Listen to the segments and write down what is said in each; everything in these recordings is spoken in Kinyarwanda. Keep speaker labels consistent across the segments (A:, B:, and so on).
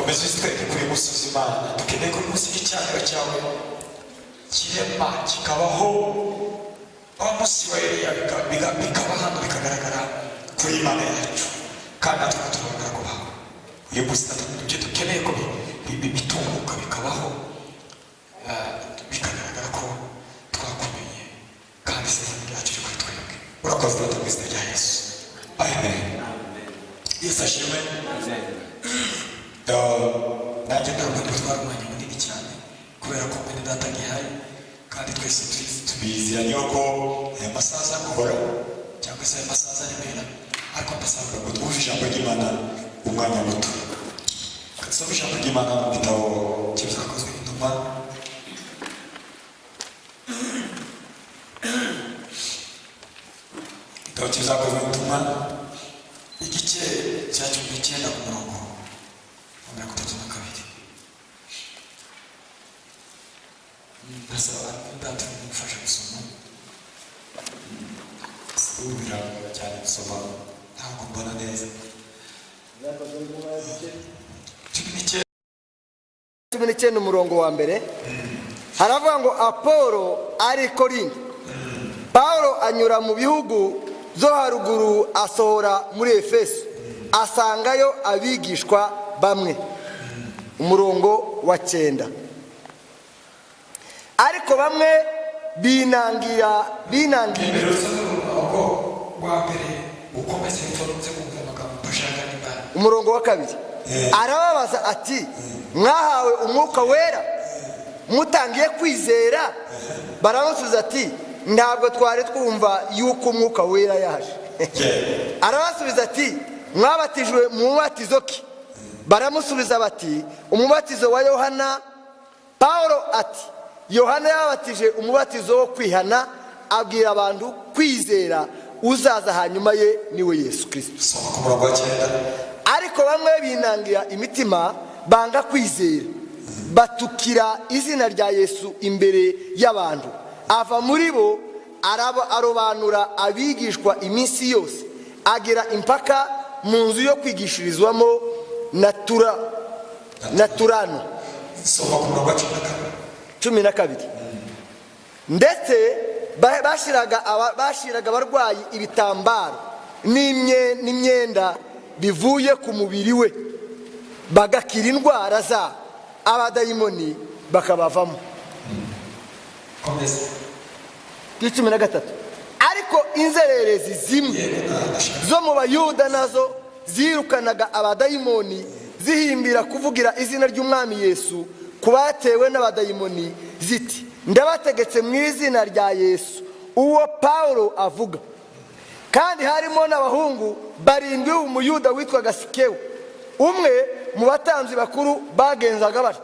A: komeza twite kuri musozi Imana dukeneye ko munsi y'icyaro cyawe kirema kikabaho umunsi wa Eliya bikaba hano bikagaragara kuri Imana yacu kandi tukatubona kubaho uyu munsi ibyo dukeneye ko bitunguka bikabaho bikagaragara ko twakumenye kandi isezerano ryacu riri kuri twebwe. Urakoze mu izina rya Yesu, amen. Yesu ashimwe. Nanjye ntabwo twari umwanya munini cyane kubera ko mbere data gihari kandi twese tubiziranye ko aya masaha akora cyangwa se aya masaha aremera, ariko ndasaba ngo twumve ijambo ry'Imana umwanya muto. Kasaba ijambo ry'Imana mu gitabo cy'ibyakozwe n'intumwa cy'ibyakozwe n'intumwa igice cya 19 ku murongo wa 32. Ndasaba data kumufasha gusoma. Birangora cyane gusoma ntabwo mbona neza.
B: 19 umurongo wa mbere haravuga ngo Apolo ari Korinto, Paulo anyura mu bihugu zo haruguru asohora muri Efeso, asangayo abigishwa bamwe. Umurongo wa 9 ariko bamwe binangira umurongo wa 2 arababaza ati mwahawe umwuka wera mutangiye kwizera? Baramusubiza ati ntabwo twari twumva yuko umwuka wera yaje. Arabasubiza ati mwabatijwe mu mubatizo ki? Baramusubiza bati umubatizo wa Yohana. Paulo ati Yohana yabatije umubatizo wo kwihana, abwira abantu kwizera uzaza hanyuma ye niwe Yesu Kristo. Ariko bamwe binangira imitima banga kwizera, batukira izina rya Yesu imbere y'abantu. Ava muri bo arobanura abigishwa iminsi yose, agera impaka mu nzu yo kwigishirizwamo na Turano. 12. Ndetse bashiraga abarwayi ibitambaro n'imyenda bivuye ku mubiri we, bagakira indwara zabo, abadayimoni bakabavamo. 13. Ariko inzererezi zimwe zo mu Bayuda nazo zirukanaga abadayimoni, zihimbira kuvugira izina ry'Umwami Yesu kubatewe n'abadayimoni, ziti ndabategetse mu izina rya Yesu uwo Paulo avuga. Kandi harimo n'abahungu 7 umuyuda witwaga Sikewu, umwe mu batanzi bakuru bagenzaga batyo.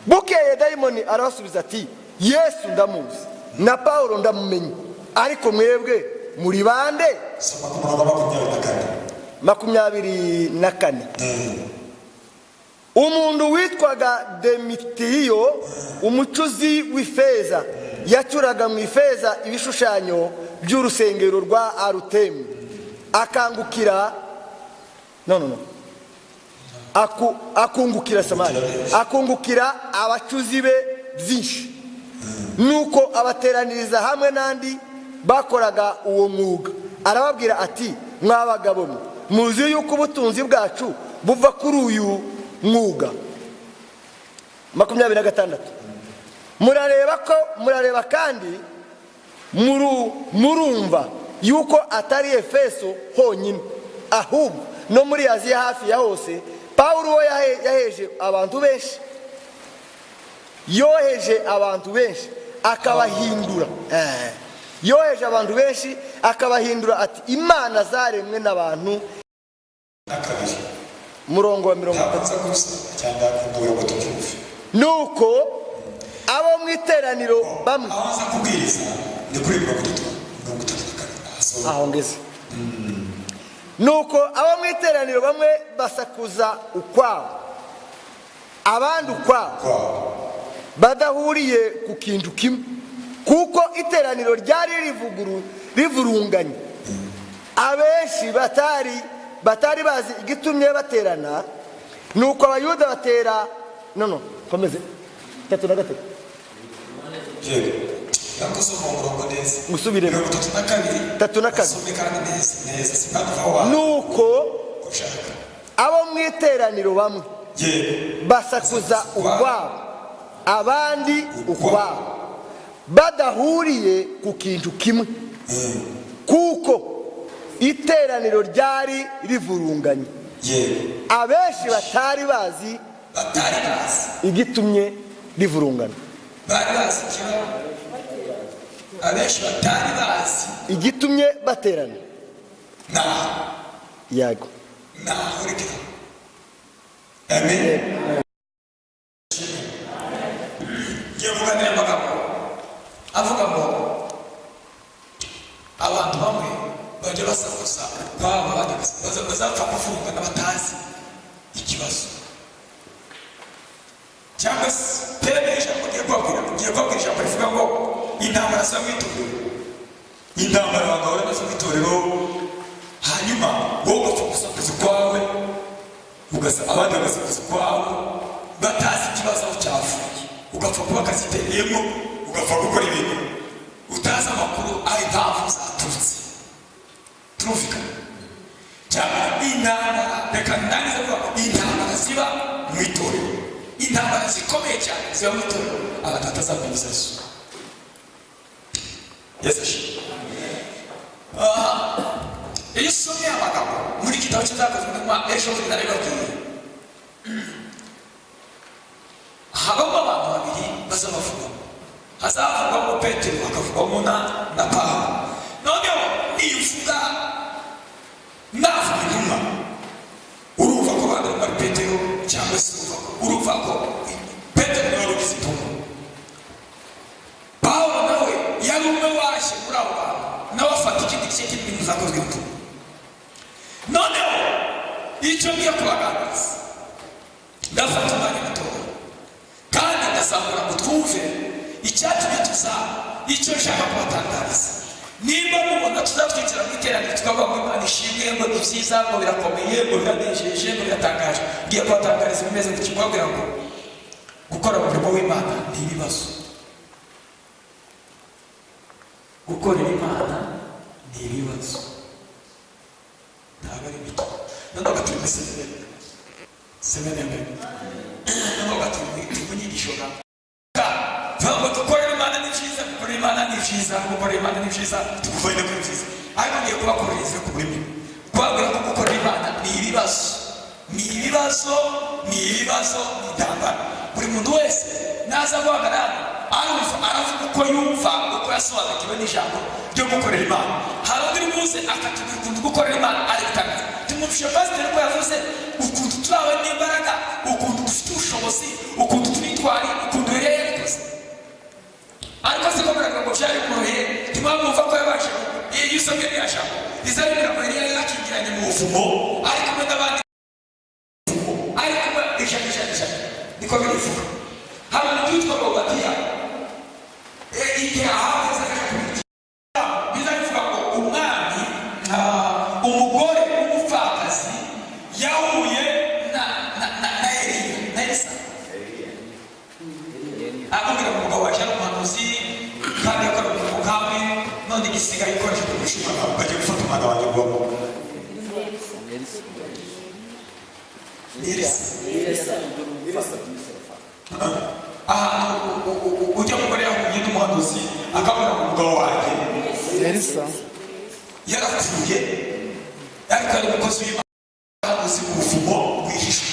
B: Bukeye dayimoni arabasubiza ati Yesu ndamuzi na Paulo ndamumenye, ariko mwebwe muri bande? 24. Umuntu witwaga Demetriyo, umucuzi w'ifeza, yacuraga mu ifeza ibishushanyo by'urusengero rwa Arutemi, akungukira abacuzi be byinshi. Nuko abateraniriza hamwe n'andi bakoraga uwo mwuga, arababwira ati mwabagabo mwe, muzi yuko ubutunzi bwacu buva kuri uyu mwuga. 26. Murareba kandi murumva yuko atari Efeso honyine, ahubwo no muri Aziya hafi ya hose Paulo yaheje abantu benshi akabahindura, ati imana zaremwe n'abantu. Murongo wa 30. Nuko abo mu iteraniro bamwe basakuza ukwabo, abandi ukwabo, badahuriye ku kintu kimwe, kuko iteraniro ryari rivurunganye. Abenshi batari bazi igitumye baterana, nuko abayuda batera no komeze 3:3
A: yego yakoze umurongo neza
B: musubire
A: 3:2 asome kandi neza sipava
B: nuko
A: ushaka
B: abo mu iteraniro bamwe
A: yego
B: basakuza ukwabo abandi ukwabo badahuriye ku kintu kimwe kuko iteraniro ryari rivurunganye abenshi batari bazi igitumye rivurungana
A: abenshi batari bazi
B: igitumye baterana yago
A: amen yevuganira amagambo avuga ngo abantu bamwe bajya basakuza kwabo bazapfa kuvuga n'abatazi ikibazo cyangwa se teremeje ugiye kwabwira ijambo rivuga ngo intambara za mwitorero intambara bagahora baza mwitorero hanyuma wowe ugapfa gusakuza kwawe abandi bagasakuza kwawe batazi ikibazo aho cyavuye ugapfa kuba akazitereyemo ugapfa gukora ibintu utazi amakuru aho impamvu zaturutse turumvikana cyangwa intambara reka ndangiza kuvuga intambara ziba mu itorero intambara zikomeye cyane ziba mu itorero abantu batazamenya Yesu Yesu ashimwe iyo usomye amagambo muri igitabo cy'ibyakozwe n'intumwa ejo bundi naribabwiye habamo abantu babiri bazabavugamo hazavugwamo Petero hakavugwamo na Pawulo noneho nivuga navuga intumwa urumva ko bandi ari Petero cyangwa se urumva ko Petero niwe warugize intumwa Pawulo nawe yari umwe washye muri abo bantu nawe afata ikindi gice cy'ibintu zakozwe n'intumwa noneho icyo ngiye kubaganiriza ndafata umwanya mutoya kandi ndasabura ngo twumve icyatumye tuzaba icyo nshaka kubatangariza niba mubona tuzatwinjira mu iteraniro tukavuga ngo Imana ishimwe ngo ni byiza ngo birakomeye ngo biranejeje ngo biratangaje ngiye kubatangariza ibimeze mu kibabwira ngo gukora umurimo w'Imana ni ibibazo gukorera Imana ni ibibazo ntabwo ari bito noneho gaturi muri semene mbere noneho gaturi mu nyigisho ntabwo gukorera Imana ni byiza gukorera Imana ni byiza gukorera Imana ni byiza tukuvanye kuri byiza ariko ngiye kubakorera ku burimi kubabwira ko gukorera Imana ni ibibazo ni intambara buri muntu wese naza guhagarara aravuga uko yumva uko yasobanukiwe n'ijambo ryo gukorera Imana hari undi muze akatubwira ukuntu gukorera Imana ari gutangaza tumufishe pasiteri ko yavuze ukuntu turawe n'imbaraga ukuntu dufite ubushobozi ukuntu tunitwari ukuntu yari yabikoze ariko siko biraga ngo byari koroheye ntimwamwumva ko yabashe iyo usomye n'iyashaka rizabibwira ngo yari yakingiranye mu buvumo ari kumwe n'abandi ari kumwe ijana niko birivuga hari umuntu witwa Bobadiya igihe ahagaze biza bivuga ngo umwami umugore w'umupfakazi yahuye na Elisa akubwira ngo umugabo waje ari umuhanuzi kandi akora umurimo kamwe none igisigaye ikoresha kurusha bajya gufata umwana wanjye ubwonko ujya mugore yahuye n'umuhanuzi akabona umugabo wanjye yarapfuye ariko ari umukozi w'Imana uzi ubuvumo bwihishwa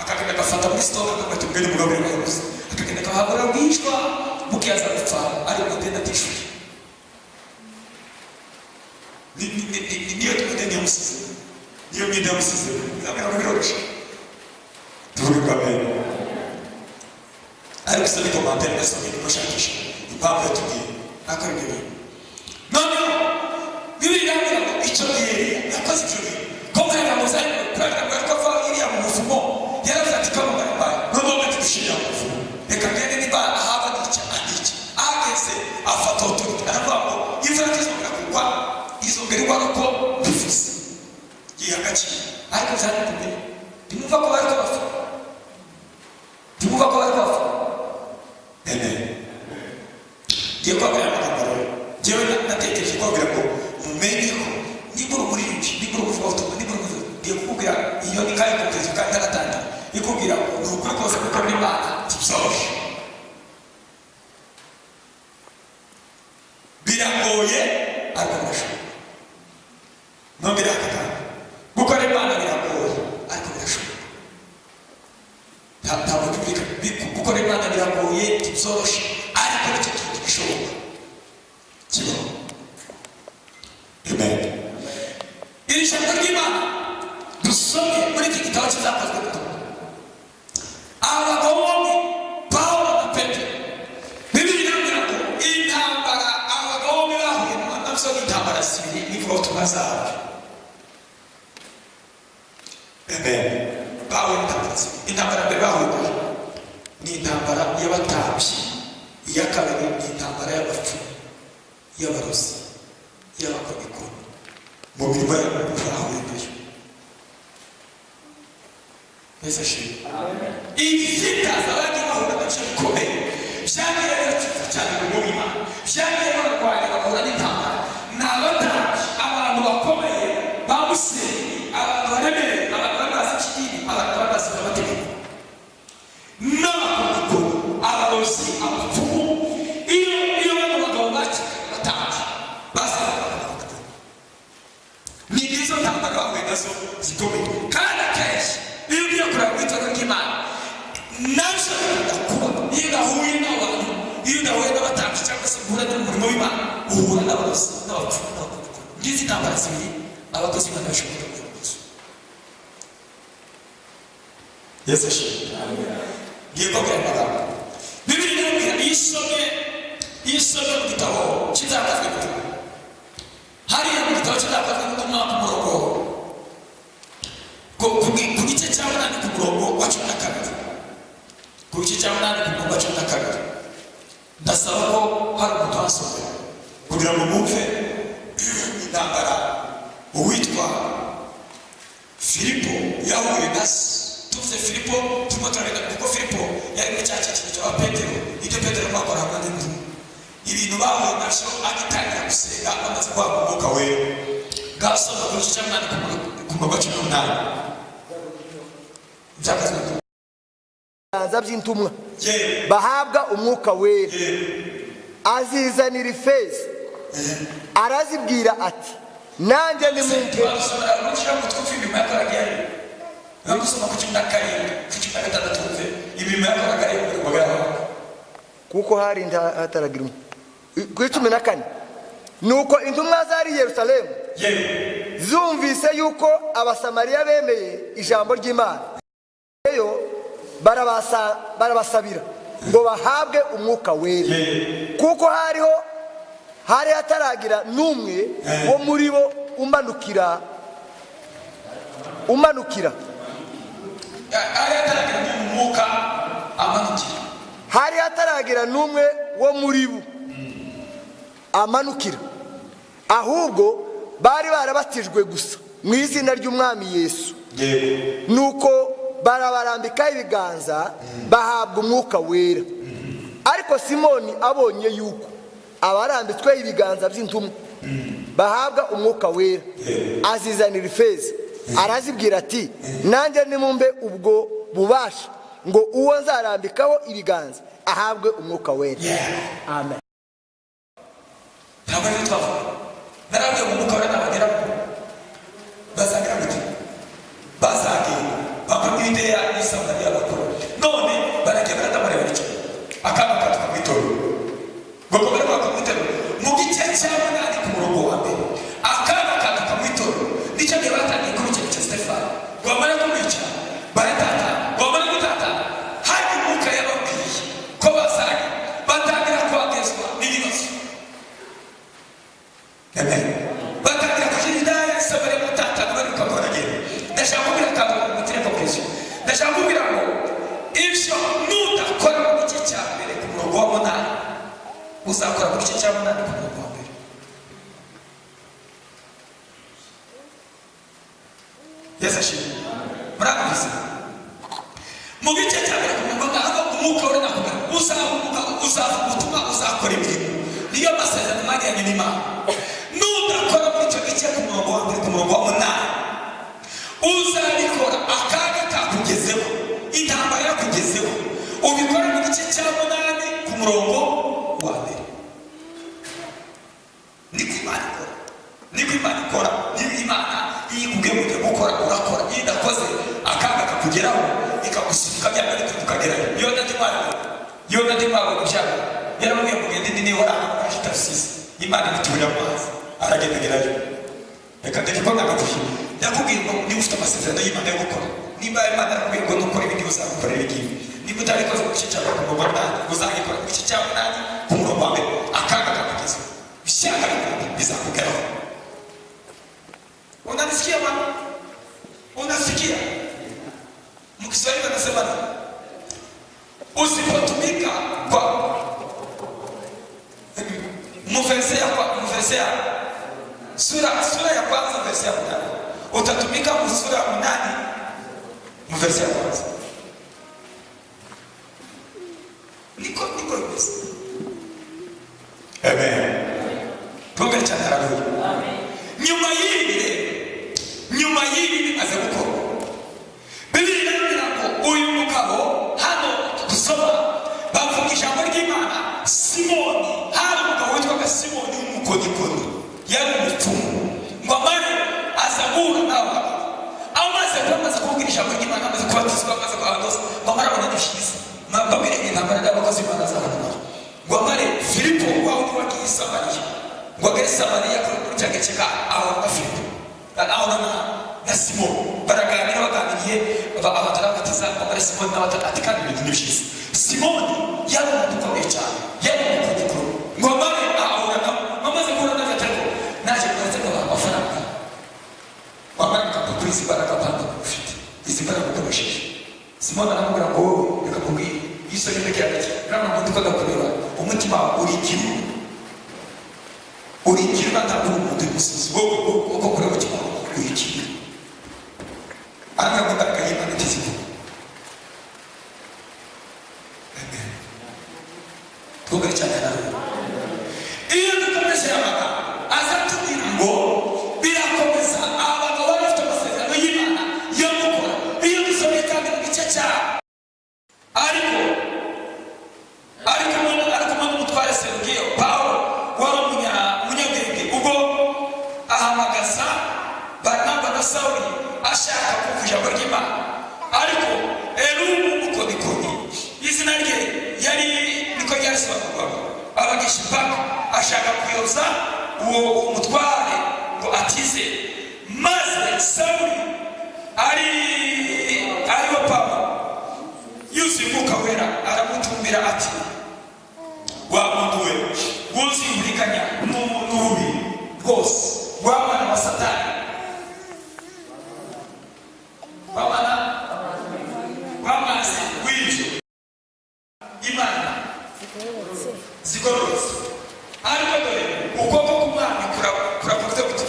A: akagenda agafata muri sitoke akagahita umugeni umugabo w'umuhanuzi akagenda akahagura bwishwa bukiyaza gupfa ari umugeni atishuye niyo twende niyo myenda yamusize bizabera ngo biroroshye tuvuge kwa mbere ariko se ni komantere nasomye niko shakisha impamvu yatubwiye akora ibyo bintu noneho Bibiliya irambwira ngo icyo gihe yakoze ibyo bintu ko mwanya muzanye kuragira ngo ava iriya mu buvumo yaravuze ati kaba mbaye noneho ati dushirira mu buvumo reka ngende niba ahava n'icyo aniki ahageze afata otorite aravuga ngo imvura ntizongera kugwa izongera igwa nuko bivuze yiha agaciro ariko byari kumenya ntimwumva ko bari kubafata kukubwira ngo ni ukuri kose gukorera Imana byoroshye, biragoye ariko birashoboka. Nongera akakanga gukorera Imana biragoye ariko birashoboka. Ntabwo byumvikana gukorera Imana biragoye byoroshye ariko nicyo kintu gishoboka kibaho. Amen. Iri jambo ry'Imana dusomye muri iki gitabo kizakozwe n'intumwa, abagabo bombi Pawulo na Petero, Bibiliya ivuga ngo intambara abagabo bombi bahuye nazo n'intambara zibiri nivuga ubutumwa zabo. Amen. Bahuye n'intambara zibiri. Intambara mbere bahuye ni intambara y'abatambyi, iya kabiri ni intambara y'abapfumu, y'abarozi, y'abakonikoni. Mu mirimo yabo bahuye nayo. Yesu ashimwe. Ibisitaza abandi bahura nabyo bikomeye byagiye bicuza cyane mu Imana, byagiye barwanya bahura n'intambara. Ni abatambyi, abantu bakomeye ba Musenyeri, abantu baremereye, abantu bazi ikidini, abantu bazi amategeko, n'abakonikoni, abarozi, abapfumu. Iyo bano bagabo bakira abatambyi basabaga ni izo ntambara bahuye nazo zikomeye. Kandi akenshi iyo ugiye kureba mu itorero ry'Imana nabyo birakuba. Iyo udahuye n'abantu, iyo udahuye n'abatambyi cyangwa se uhura n'umurimo w'Imana, uhura n'abarozi, n'abapfumu, n'abakonikoni. Ngizi intambara zibiri abakozi b'Imana bashobora kugira ngo Yesu ashimwe. Ngiye kubwira amagambo Bibiliya ivuga iyo usomye mu gitabo kizakozwe n'intumwa, hariya mu gitabo kizakozwe n'intumwa ku murongo ku gice cya 8 ku murongo wa 12, ku gice cya 8 ku murongo wa 12, ndasaba ko hari umuntu wasomye kugira ngo mwumve intambara uwitwa Filipo yahuye nazo. Tuvuze Filipo turimo turareba kuko Filipo yari muri cya cyiciro cya Petero, ibyo Petero bakora hamwe n'intumwa, ibintu bahuye nabyo agitangira gusenga amaze guhabwa umwuka wera. Gasoma ku gice cya 8 ku murongo wa 18 byakozwe
B: ibiganza by'intumwa bahabwa umwuka wera. Azizanira Ifeza arazibwira ati nanjye ni mumpe. Kuko hari hataragira ku 14 nuko intumwa zari i Yerusalemu zumvise yuko abasamariya bemeye ijambo ry'Imana, yo barabasabira ngo bahabwe umwuka wera. Kuko hari hataragira n'umwe wo muri bo umanukira hari hataragira n'umwe wo muri bo amanukira, ahubwo bari barabatijwe gusa mu izina ry'Umwami Yesu. Nuko barabarambikaho ibiganza bahabwa umwuka wera. Ariko Simoni abonye yuko abarambitsweho ibiganza by'intumwa bahabwa umwuka wera, azizanira Ifeza arazibwira ati nanjye nimumbe ubwo bubasha ngo uwo nzarambikaho ibiganza ahabwe umwuka wera. Amen.
A: Ntabwo ari twavuga narabwiye umwuka wera n'abagera bazagira gute, bazagira bakora idea y'Isamariya bakora none baragiye baratamareba icyo akana katuka kwitoro bagomba bakamwitero mu gice cya 8 ku murongo wa mbere. Akana katuka kwitoro nicyo gihe batangiye kubikira cya Stefano bamara kumwica baratata bamara gutata hari umwuka yababwiye ko bazagira batangira kwagezwa n'ibibazo. Amen. Batangira kugira idaya y'Isamariya gutata bari kwakora gere. Ndashaka kubwira kandi umutireko kw'ejo, ndashaka kubwira ngo ibyo nudakora mu gice cya mbere ku murongo wa 8 uzakora mu gice cya 8 ku murongo wa mbere. Yesu ashimwe. Murabizi mu gice cya mbere ku murongo wa 8 umwuka wera nakubwira uzavuga uzakora imirimo, niyo masezerano mwagiranye n'Imana. Nudakora muri icyo gice ku murongo wa mbere ku murongo wa 8 uzabikora akaga kakugezeho bakugezeho ubikora mu gice cya 8 ku murongo wa mbere. Niko Imana ikora niba Imana yikubwiye kujya gukora urakora, iyo idakoze akaga kakugeraho ikagusifika byanga tukagerayo. iyo ndimwawe gushaka yaramubwiye kugenda indi niba arangije tafsisi Imana itubira amazi aragenda gerayo. Reka ndiko nagakuye ndakubwiye ngo niba ufite amasezerano y'Imana yo gukora, niba Imana arakubwiye ngo nukora ibindi uzagukorera igihe, niba utabikoze mu gice cyawe ku murongo wa 8 uzagikora mu gice cya 8 ku murongo wa mbere akaga kakugezeho bishaka bizakugeraho. Unanisikia bwana? Unasikia? Mkiswahili wanasema usipotumika kwa mufesea sura ya kwanza verse ya 8 utatumika sura ya 8 verse ya kwanza. Niko yes. Amen. Tuongee cha haleluya. Amen. Nyuma y'ibi aza gukora. Bibiri inambwira ngo uyu mugabo hano gusoma bavuga ijambo ry'Imana. Simoni hari umugabo witwaga Simoni w'umukodikoni, yari umupfumu ngo amare azagura nawe amaze kubwira ijambo ry'Imana, amaze kubatizwa, amaze kubadoza ngo amare abanadushize babwire intambara y'abakozi b'Imana z'abantu ngo amare Filipo wawe wagiye i Samariya ngo agere Samariya kuri cya gace aho na Filipo aho na Simoni baganiriye abatarabatiza amare Simoni n'abatarati kandi ibintu n'ibishize. Simoni yari umudukomeye cyane, yari umukodikoni ngo amare ahura amaze guhura n'agatego naje kugatego amafaranga wamara kuri izi mbaraga ufite izi mbaraga ukoresheje. Simoni aramubwira ngo wowe reka kubwira yisoni mbekera gake ntabwo ngo ndiko ndakureba umutima urigira ntabwo umuntu umusizi wowe uko kureba umutima urigira ariko mbaraga y'Imana itizivu. Tuvuge cyane nawe iyo dukomeje amaga azatubwira ngo birakomeza abagabo bafite amasezerano y'Imana yo gukora. Iyo dusomye kandi mu gice cya ariko umutware Serugiyo Pawulo wari umunyabwenge ubwo ahamagaza Barnaba na Sawuli ashaka kumva ijambo ry'Imana, ariko umukodikoni izina rye yari niko ryarisobanurwaga abagisha impaka ashaka kuyoza uwo mutware ngo atize, maze Sawuli ariwe Pawulo yuzuye umwuka wera aramutumbira ati wa muntu we wuzuye uburiganya n'ububi bwose w'abana wa Satani, w'amazi w'ibyo Imana zigororotse, ariko dore ukuboko k'Umwami kuravuze gute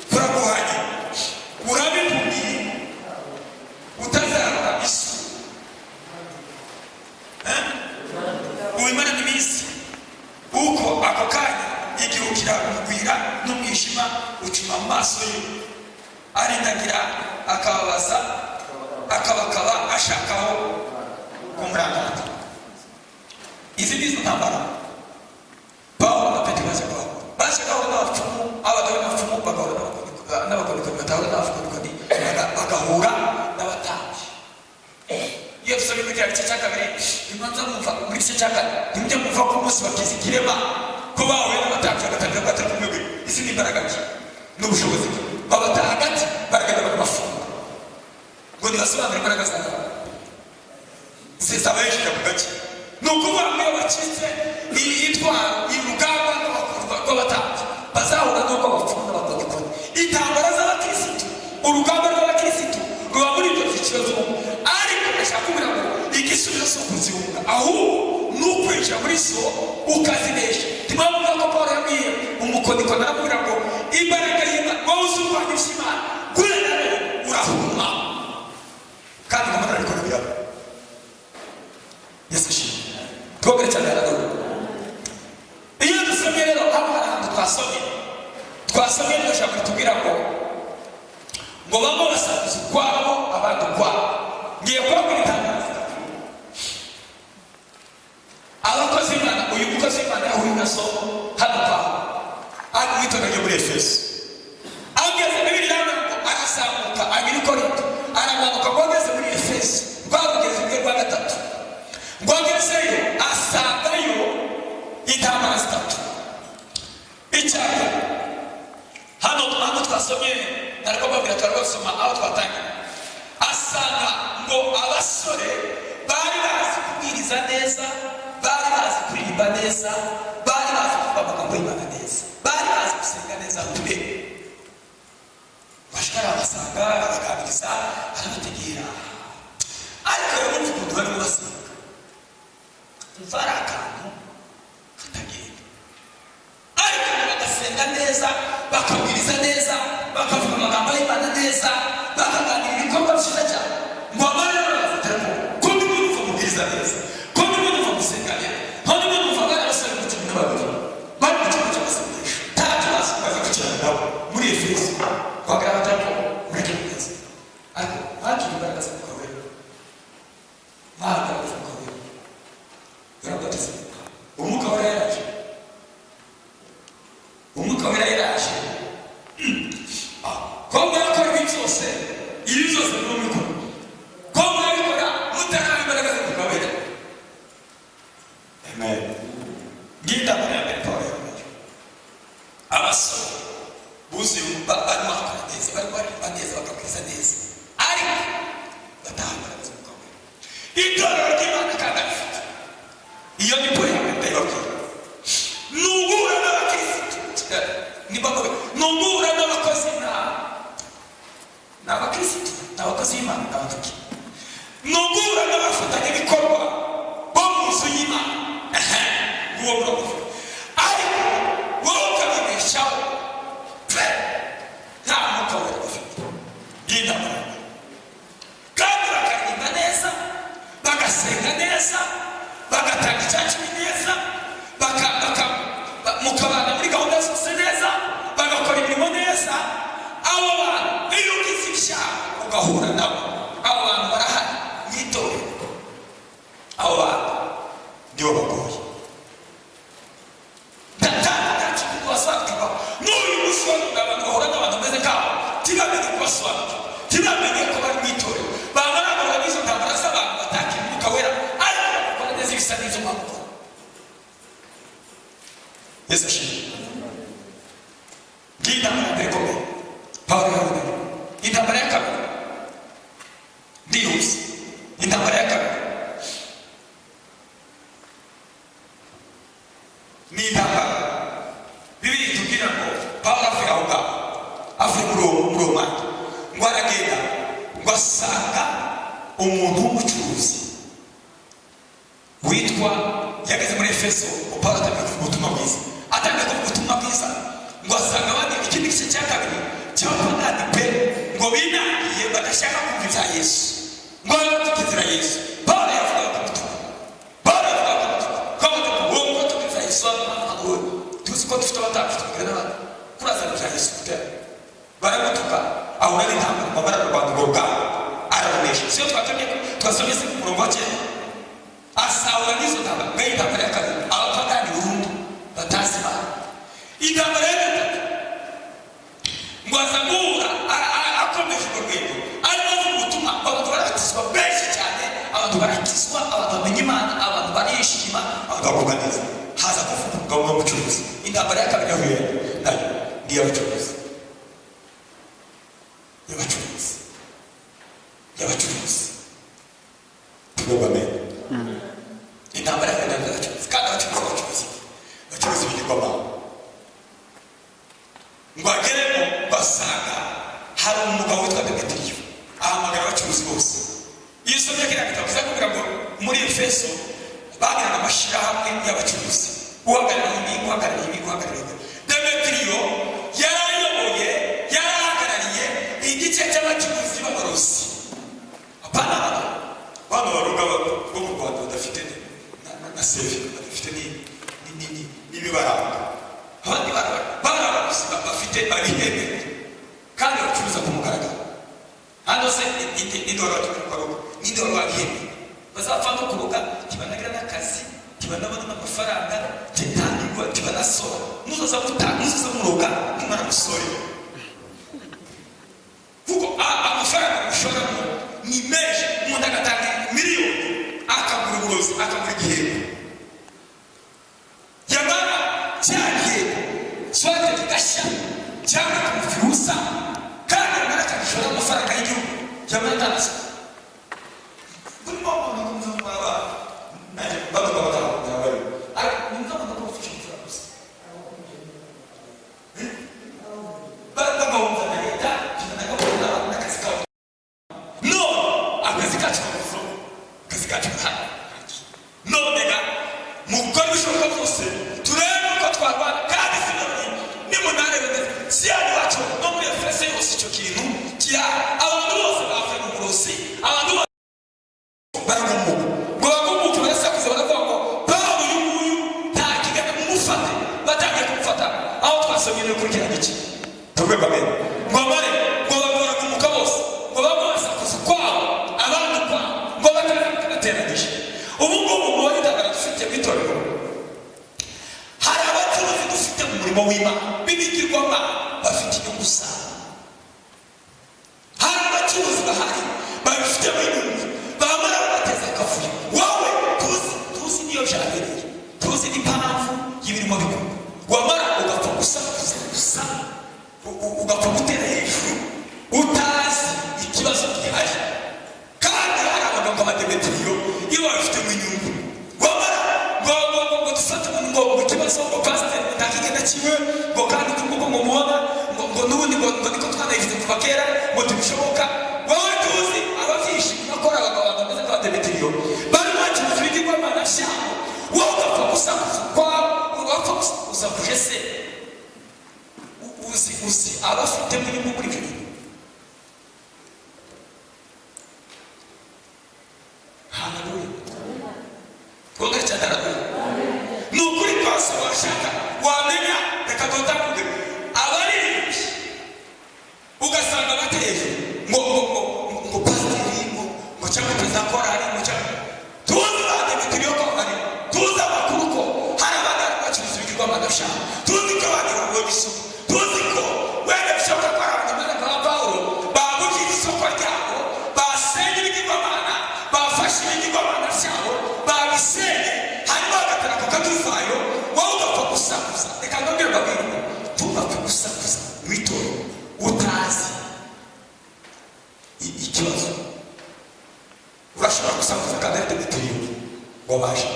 A: kuraguhanye urabipumye utazarura isi Uwimana n'iminsi uko ako kanya igihu kiramugwira n'umwijima ucuma mu maso ye arindagira akababaza akabakaba ashakaho kumurangata. Izi nizo ntambara Pawulo na Petero bashakaho n'abapfumu, abagabo n'abapfumu bagahura n'abakodikoni batahura n'abakodikoni bagahura n'abatambyi. Iyo dusomye mu gice cya 2 imanza mumva muri gice cya 4 nimujya mumva ko umunsi bakizi kirema ko bahuye n'abatambyi bagatangira batari kumwe. Izi ni imbaraga n'ubushobozi babata hagati baragenda barabafunga ngo nibasobanure imbaraga zabo zizabayeje ku gake. Ni ukuvuga ngo iyo bacitse yitwara urugamba rw'abatambyi bazahura n'uko bapfuna n'abakodikoni. Intambara z'abakirisitu, urugamba rw'abakirisitu ruba muri ibyo byiciro byombi, ariko ndashaka kugira ngo igisubizo si ukuzihunga ahubwo ni ukwinjira muri zo ukazinesha. Timavuga ko Pawulo yabwiye umukodikoni aramubwira ngo imbaraga y'Imana wowe uzurwanya iby'Imana gurera urahuma kandi ngamara ariko nabiraba Yesu ashimwe. Twogere cyane haleluya. Iyo dusomye rero haba hari ahantu twasomye ndashaka kutubwira ngo bamwe basakuza ukwabo abandi ukwabo. Ngiye kubabwira itangazo abasore bari bazi kubwiriza neza, bari bazi kuririmba neza, bari bazi kuvuga amagambo y'Imana neza, bari bazi gusenga neza pe. Bashikara abasanga arabaganiriza arabategera, ariko rero muri ukuntu barimo basenga umva ari akantu katagenda, ariko bagasenga neza, bakabwiriza neza, bakavuga amagambo y'Imana neza, bakaganira ibikorwa byiza cyane. Ngo abana barafatamo ko ndimo numva kubwiriza neza, ko ndimo numva gusenga neza, ko ndimo numva abana basore mu cumi n'ababiri bari mu kigo cy'amasengesho nta kibazo baza gukirana nabo muri Efeso bagaragara ko ureke neza, ariko bakiri imbaraga z'umwuka wera, bagaragaza umwuka wera barabateze. Umwuka wera yaraje, umwuka wera yaraje ko mwakora ibi byose, ibi byose ni umwuka ko mwabikora mutaka imbaraga z'umwuka wera. Amen. Ngita muri ya mbere Pawulo yavuze abasore buzuye barimo bakora neza, barimo baririmba neza, bakabwiriza neza, ariko bataha imbaraga z'umwuka wera. Itorero ry'Imana kandi abifite, iyo ni po ya mbere ndayibabwira. Nugura n'abakirisitu nugura n'abakozi n'abakirisitu n'abakozi b'Imana n'abatuki, nugura n'abafatanyabikorwa bo mu nzu y'Imana, uwo muravuga, ariko wowe ukabibeshaho pe nta mwuka wera bafite bw'inama, kandi bakaririmba neza, bagasenga neza, bagatanga icyacu neza, mukabana muri gahunda zose neza, bagakora imirimo neza. Abo bantu iyo ugize ibyaha ugahura nabo, abo bantu barahari mwitorero, abo bantu nibo bagoye. Ndatangaje kubasobanukirwa n'uyu munsi abantu bahura n'abantu bameze nk'abo, ntibamenye kubasobanukirwa, ntibamenye ko bari mwitorero, bagaragara n'izo ntambara z'abantu batakira umwuka wera, ariko bagakora neza ibisa n'izo mpamvu. Yesu ashimwe. Ng'intambara ya mbere ikomeye Pawulo yavuze, intambara ya kabiri ndihuse, intambara ya kabiri ni intambara Bibiri itubwira ngo Pawulo avuye aho ngaho, avuye muri uwo mwanya, ngo aragenda ngo asanga umuntu w'umucuruzi witwa, yageze muri Efeso, Pawulo atangiye kuvuga ubutumwa bwiza, atangiye kuvuga ubutumwa bwiza, ngo asanga abandi ikindi gice cya kabiri cy'abapagani pe, ngo binangiye badashaka kumva ibya Yesu, ngo batukizira Yesu. Pawulo yavugaga ku mutuku, Pawulo yavugaga ku mutuku, ko mutuku wowe ngo tukizira Yesu, abantu wowe tuzi ko dufite abatafite kugira n'abandi kurazana ibya Yesu kutera, baramutuka ahura n'intambara, bamara kurwanya ubwo bwabo arabunesha. Siyo twasomye se ku murongo wa 9, asahura n'izo ntambara, ngaho intambara ya kabiri abapagani burundu batazi Imana. Intambara ya gatatu ngo azamura akomeje urwo rwego, arimo avuga ubutumwa, abantu barakizwa benshi cyane, abantu barakizwa, abantu bamenya Imana, abantu barishima, abantu bagubwa neza. Haza kuvuga umugabo w'umucuruzi. Intambara ya kabiri yahuye nayo ni iy'abacuruzi, y'abacuruzi tugomba intambara ya kabiri y'abacuruzi, kandi abacuruzi bacuruza ibigirwamana. Ngo ageremo basanga hari umugabo witwa Demetiriyo, ahamagara abacuruzi bose. Iyo usomye kiriya gitabo kiza kugira ngo muri Efeso bagiraga amashyirahamwe y'abacuruzi, uhagarariye ibi, uhagarariye ibi, uhagarariye ibi. Demetiriyo yarayoboye, yarahagarariye igice cy'abacuruzi b'aborozi. Apana bano baruga bo mu Rwanda badafite na sevi, badafite n'ibibaranga, abandi barabarozi bafite abihebe kandi bacuruza ku mugaragaro. Hano se indoro bacuruza n'indoro babihebe bazapfa no kuroga, ntibanagira n'akazi, ntibanabona n'amafaranga, ntitangirwa, ntibanasora. Nuzoza muroga n'umwana musore, kuko amafaranga mushoramo ni menshi. Umuntu agatanga miliyoni akagura uburozi, akagura igihembo, yamara cya gihembo swate kigashya cyangwa kumufirusa, kandi yamara akagishora amafaranga y'igihugu, yamara atanze amen ngo bamare ngo bagora kumuka bose ngo bamasakuza kwabo abandi kwabo ngo batateranije ubu ngubu mu bagitagara dufite bitorero hari abacuruzi dufite mu murimo w'Imana bibigirwama bafite inyungu zabo hari abacuruzi bahari babifite inyungu bamara bateza akavuyo wowe tuzi niyo byabereye tuzi n'impamvu y'ibirimo bikorwa wamara ugapfa gusa ugapfa gutera hejuru utazi ikibazo gihari kandi hari abaganga ba Demetiriyo iyo babifitemo inyungu wamara ngo dufate ngo ikibazo ngo pasiteri ntakigenda kimwe ngo kandi kuko ngo mubona ngo n'ubundi ngo niko twanayigize kuva kera ngo tubishoboka wowe tuzi abavyinshi bakora abaganga bameze nka Demetiriyo bari bakize ibigirwamana vyabo wowe ugapfa gusakuza kwabo ugapfa gusakuje se uzi abafite muri ibyo bintu haleluya twongere cyane haleluya ni ukuri kose washaka wamenya reka tutambuke abaririmbyi ugasanga bateje ngo pasiteri ngo cyangwa perezida korari ngo cyangwa tuzi ba Demetiriyo ko hari tuzi amakuru ko hari abana bacuruza ibigirwamana vyabo tuzi ko abandi babuwe bisuku tuzi ko wenda bishoboka ko hari abanyamana nka Pawulo babugize isoko ryabo basenye ibigirwamana bafashe ibigirwamana vyabo babisenye hanyuma bagatera ku kaduvayo wowe ugapfa gusakuza reka ndongere mbabwire ngo tugapfa gusakuza witoro utazi ikibazo urashobora gusakuza kandi ari Demetiriyo ngo baje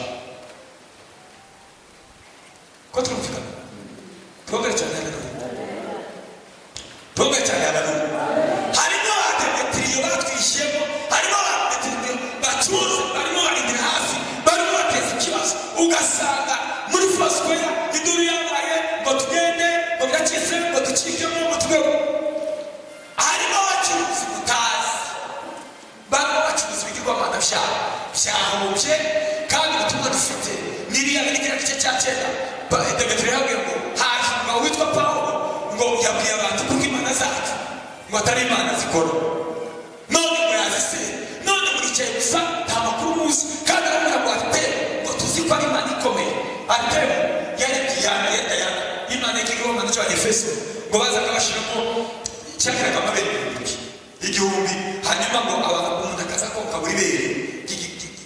A: ko twumvikana twongere cyane twongere cyane harimo ba Demetiriyo batwishemo harimo ba Demetiriyo bacuruza barimo barindira hafi barimo bateza ikibazo ugasanga muri Fosquare iduru yabaye ngo tugende ngo byakise ngo ducikemo ngo tugwe harimo abacuruzi mutazi barimo bacuruza ibigirwamana vyabo vyahomvye kandi ubutumwa dufite n'iriya birigira gice cya cyenda Demetiriyo yabwiye ngo haje umugabo witwa Pawulo ngo yabwiye abantu kuko imana zacu ngo atari imana zikora none ngo yazise none muricaye gusa nta makuru muzi kandi aramubwira ngo ateye ngo tuzi ko ari imana ikomeye ateye yarebye imana y'igirwamana cy'Abanyefeso ngo bazaga bashiramo cyakiraga amabere igihumbi hanyuma ngo umuntu akaza konka buri bere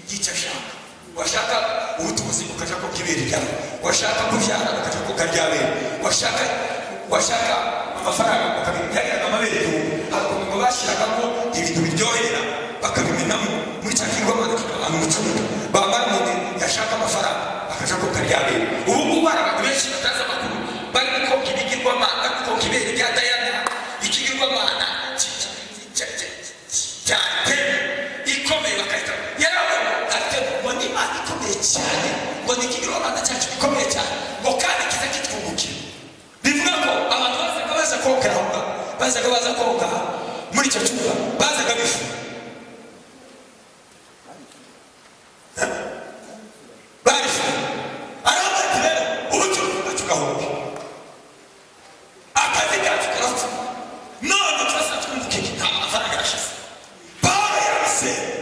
A: gica shaka washaka ubutunzi ukaja ko kibere ryawe washaka kubyara ukaja ko karyabere washaka amafaranga ukabyagira amabere hakuno ngo bashiragamo ibintu biryohera bakabimenamo muri cyakirwamana abantu mucuruza bamara ngo yashaka amafaranga akaja ko karyabere ubu ngubu abantu benshi bataza amakuru bari ko ibigirwamana ko kibere rya Dayana ikigirwamana cyane ikomeye bakahita yaravuga ati ngo ni imana ikomeye cyane ngo ni ikigirwamana cyacu gikomeye cyane ngo kandi kiza kitwungukira bivuga ko abantu bazaga baza koga muri icyo cyumba bazaga bifu barifu aravuga ati rero ubucuruzi bwacu gahombe akazi kacu karapfa none turasa twunguke nta mafaranga arashize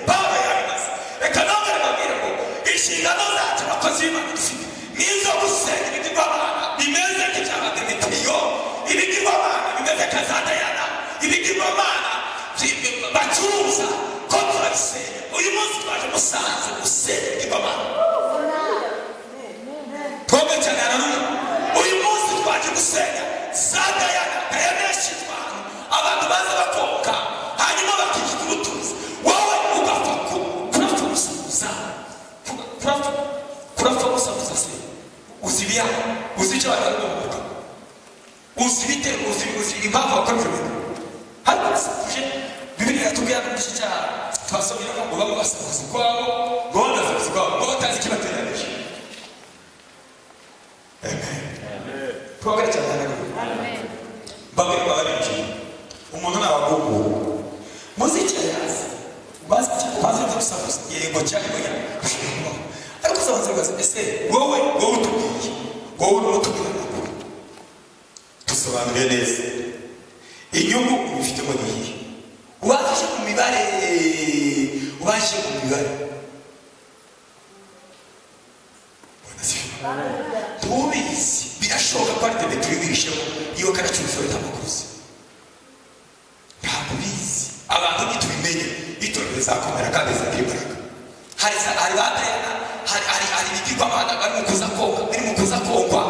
A: Pawulo yabimaze reka nawe babwire ngo inshingano zacu abakozi b'Imana dufite nizo gusenya ibigirwamana bimeze nk'ibya Demetiriyo ibigirwamana bimeze nka za Dayana ibigirwamana bacuruza ko turabisenya uyu munsi twaje Musanze gusenya ibigirwamana twebwe cyane uyu munsi twaje gusenya za Dayana yashyizwe ahantu abantu baza bakoka hanyuma bakishyura ubutunzi wowe ugapfa kurapfa gusakuza se uzi ibyaha uzi icyo batari uzi ibitero uzi impamvu wakomeje ibintu hano basakuje Bibiliya yatubwira mu gice cya twasomera ngo baba basakuza kwabo ngo badasakuza kwabo ngo batazi ikibateranije amen twongere cyane amen babiri babarinji umuntu n'abagugu muziki yazi bazi gusakuza yego cyane ngo ariko uzabanza ubaza ese wowe utubwiye wowe utubwira amakuru tusobanure neza inyungu ubifitemo niyihe? ubashije mu mibare tubizi birashoboka ko ari Demetri wibishemo iyo karacyuzo itamukuze ntabwo bizi abantu ntitubimenye itorero rizakomera kandi rizagira imbaraga. hari ibigirwamana barimo kuza kongwa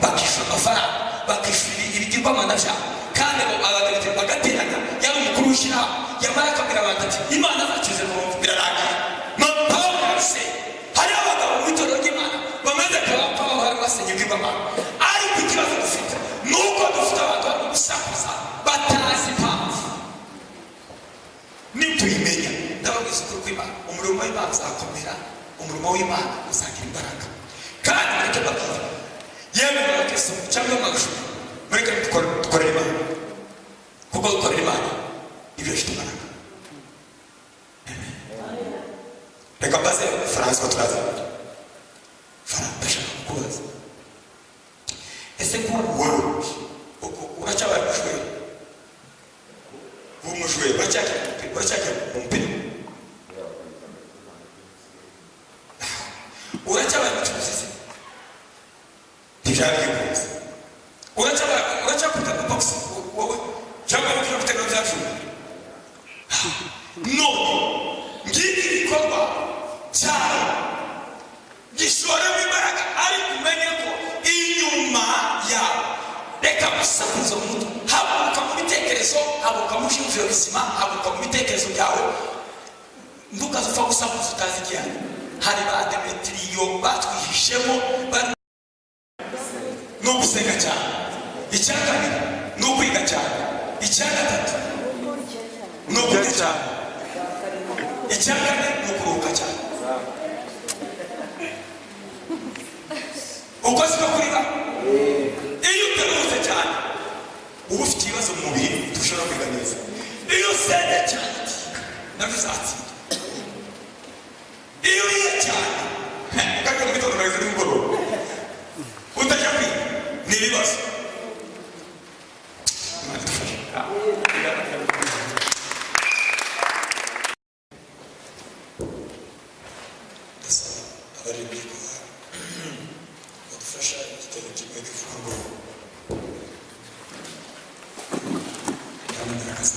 A: bakishyura amafaranga bakishyura ibigirwamana byabo kandi abagabo bagaterana yaba umukuru w'ishyirahamwe yamara akabwira abantu ati imana zakize mu birarangiye mapawuse. hari abagabo mu itorero ry'imana bamaze kubaho hari basenya ibigirwamana ariko ikibazo dufite ni uko dufite abantu bari gusakuza batazi impamvu. nituyimenya ndababwiza ukuri kw'Imana umurimo w'Imana uzakomera, umurimo w'Imana uzagira imbaraga. kandi mureke babwira yewe mwakristo cyangwa mwagashuri mureke dukorere Imana kuko dukorera Imana ibyo bifite imbaraga. reka mbaze Francois turaza ndashaka kukubaza ese wowe uracyabaye umushweri w'umushweri uracyakira mu mpira uracyabaye umucuruzi se ntibyari byiza uracyakuta box wowe cyangwa uri gutega byacu none ngiki gikorwa cyane gishoremo imbaraga ariko umenye ko inyuma yawe reka gusakuza umuntu haguruka mu bitekerezo haguruka mu byiyumviro bizima haguruka mu bitekerezo byawe ntukaze upfa gusakuza utazi igihano. hari ba Demetiriyo batwihishemo ni ugusenga cyane, icya kabiri ni ukwiga cyane, icya gatatu ni ukurya cyane, icya kane ni ukuruhuka cyane. uko siko kuriba iyo utaruhutse cyane uba ufite ibibazo mu mubiri dushobora kwiga neza. iyo usenge cyane nabyo uzatsinda. iyo uriye cyane ukajya mu gitondo neza nimugoroba utajya kwiga ni ibibazo. badufasha igitego kimwe givuga ngo kandi akazi